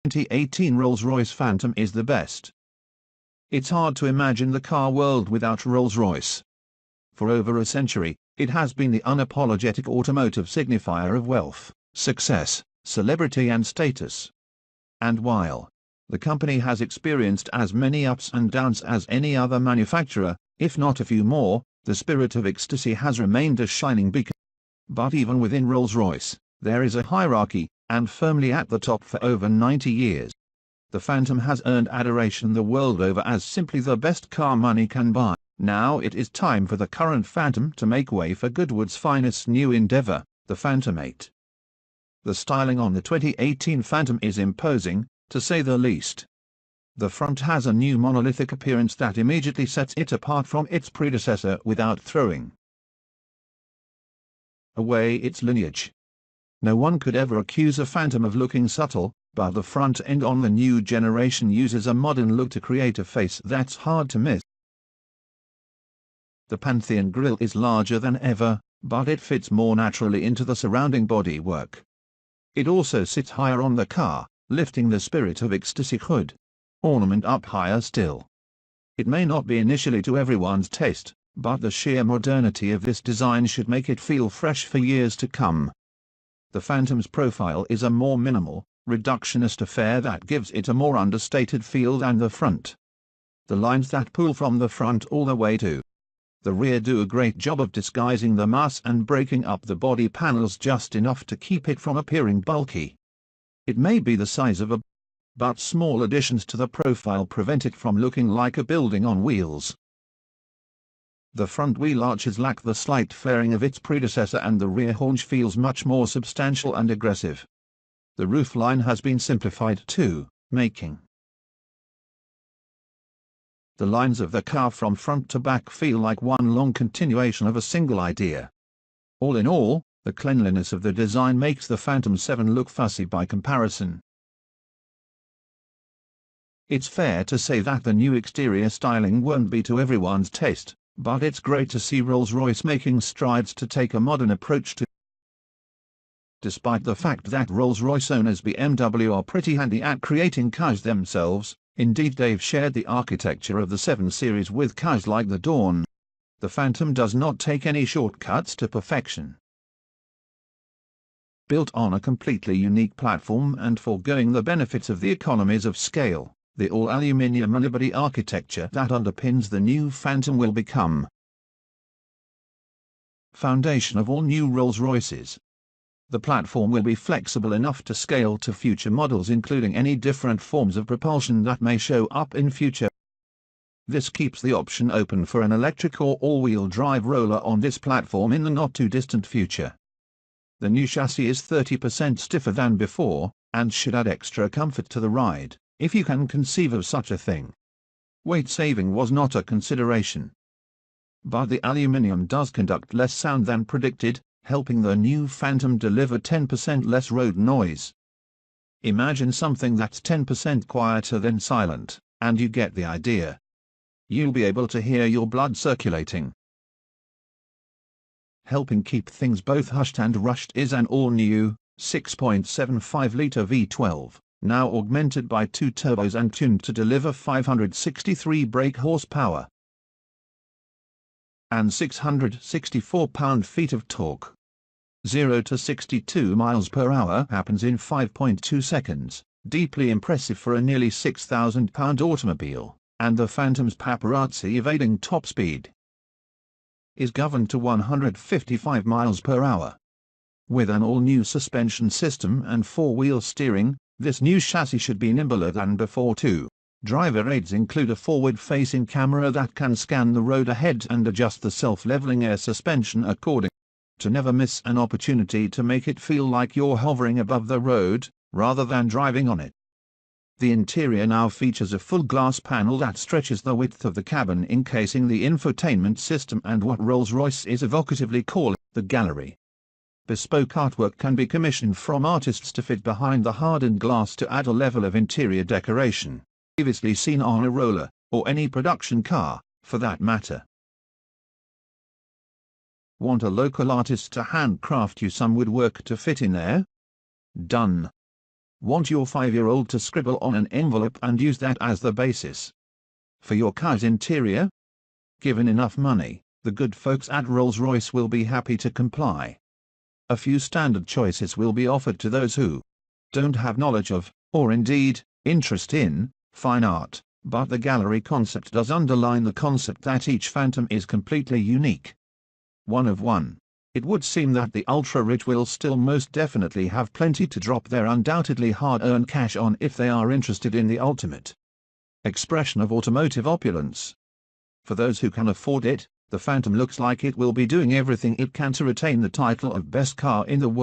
2018 Rolls Royce Phantom is the best. It's hard to imagine the car world without Rolls-Royce. For over a century, it has been the unapologetic automotive signifier of wealth, success, celebrity and status. And while the company has experienced as many ups and downs as any other manufacturer, if not a few more, the spirit of ecstasy has remained a shining beacon. But even within Rolls-Royce, there is a hierarchy, and firmly at the top for over 90 years. The Phantom has earned adoration the world over as simply the best car money can buy. Now it is time for the current Phantom to make way for Goodwood's finest new endeavor, the Phantom 8. The styling on the 2018 Phantom is imposing, to say the least. The front has a new monolithic appearance that immediately sets it apart from its predecessor without throwing away its lineage. No one could ever accuse a Phantom of looking subtle, but the front end on the new generation uses a modern look to create a face that's hard to miss. The Pantheon grille is larger than ever, but it fits more naturally into the surrounding bodywork. It also sits higher on the car, lifting the spirit of ecstasy hood ornament up higher still. It may not be initially to everyone's taste, but the sheer modernity of this design should make it feel fresh for years to come. The Phantom's profile is a more minimal, reductionist affair that gives it a more understated feel than the front. The lines that pull from the front all the way to the rear do a great job of disguising the mass and breaking up the body panels just enough to keep it from appearing bulky. It may be the size of a but small additions to the profile prevent it from looking like a building on wheels. The front wheel arches lack the slight flaring of its predecessor and the rear haunch feels much more substantial and aggressive. The roofline has been simplified too, making the lines of the car from front to back feel like one long continuation of a single idea. All in all, the cleanliness of the design makes the Phantom 7 look fussy by comparison. It's fair to say that the new exterior styling won't be to everyone's taste, but it's great to see Rolls-Royce making strides to take a modern approach to. Despite the fact that Rolls-Royce owners BMW are pretty handy at creating cars themselves, indeed they've shared the architecture of the 7 Series with cars like the Dawn. The Phantom does not take any shortcuts to perfection. Built on a completely unique platform and foregoing the benefits of the economies of scale, the all-aluminium unibody architecture that underpins the new Phantom will become foundation of all new Rolls-Royces. The platform will be flexible enough to scale to future models including any different forms of propulsion that may show up in future. This keeps the option open for an electric or all-wheel drive roller on this platform in the not-too-distant future. The new chassis is 30% stiffer than before, and should add extra comfort to the ride, if you can conceive of such a thing. Weight saving was not a consideration, but the aluminium does conduct less sound than predicted, helping the new Phantom deliver 10% less road noise. Imagine something that's 10% quieter than silent, and you get the idea. You'll be able to hear your blood circulating. Helping keep things both hushed and rushed is an all-new 6.75-litre V12, now augmented by 2 turbos and tuned to deliver 563 brake horsepower and 664 pound-feet of torque. 0 to 62 miles per hour happens in 5.2 seconds, deeply impressive for a nearly £6,000 automobile, and the Phantom's paparazzi-evading top speed is governed to 155 miles per hour. With an all-new suspension system and 4-wheel steering, this new chassis should be nimbler than before too. Driver aids include a forward-facing camera that can scan the road ahead and adjust the self-leveling air suspension accordingly, to never miss an opportunity to make it feel like you're hovering above the road, rather than driving on it. The interior now features a full glass panel that stretches the width of the cabin encasing the infotainment system and what Rolls-Royce is evocatively calling the gallery. Bespoke artwork can be commissioned from artists to fit behind the hardened glass to add a level of interior decoration previously seen on a roller, or any production car, for that matter. Want a local artist to handcraft you some woodwork to fit in there? Done. Want your 5-year-old to scribble on an envelope and use that as the basis for your car's interior? Given enough money, the good folks at Rolls Royce will be happy to comply. A few standard choices will be offered to those who don't have knowledge of, or indeed, interest in, fine art, but the gallery concept does underline the concept that each Phantom is completely unique. One of one. It would seem that the ultra-rich will still most definitely have plenty to drop their undoubtedly hard-earned cash on if they are interested in the ultimate expression of automotive opulence. For those who can afford it, the Phantom looks like it will be doing everything it can to retain the title of best car in the world.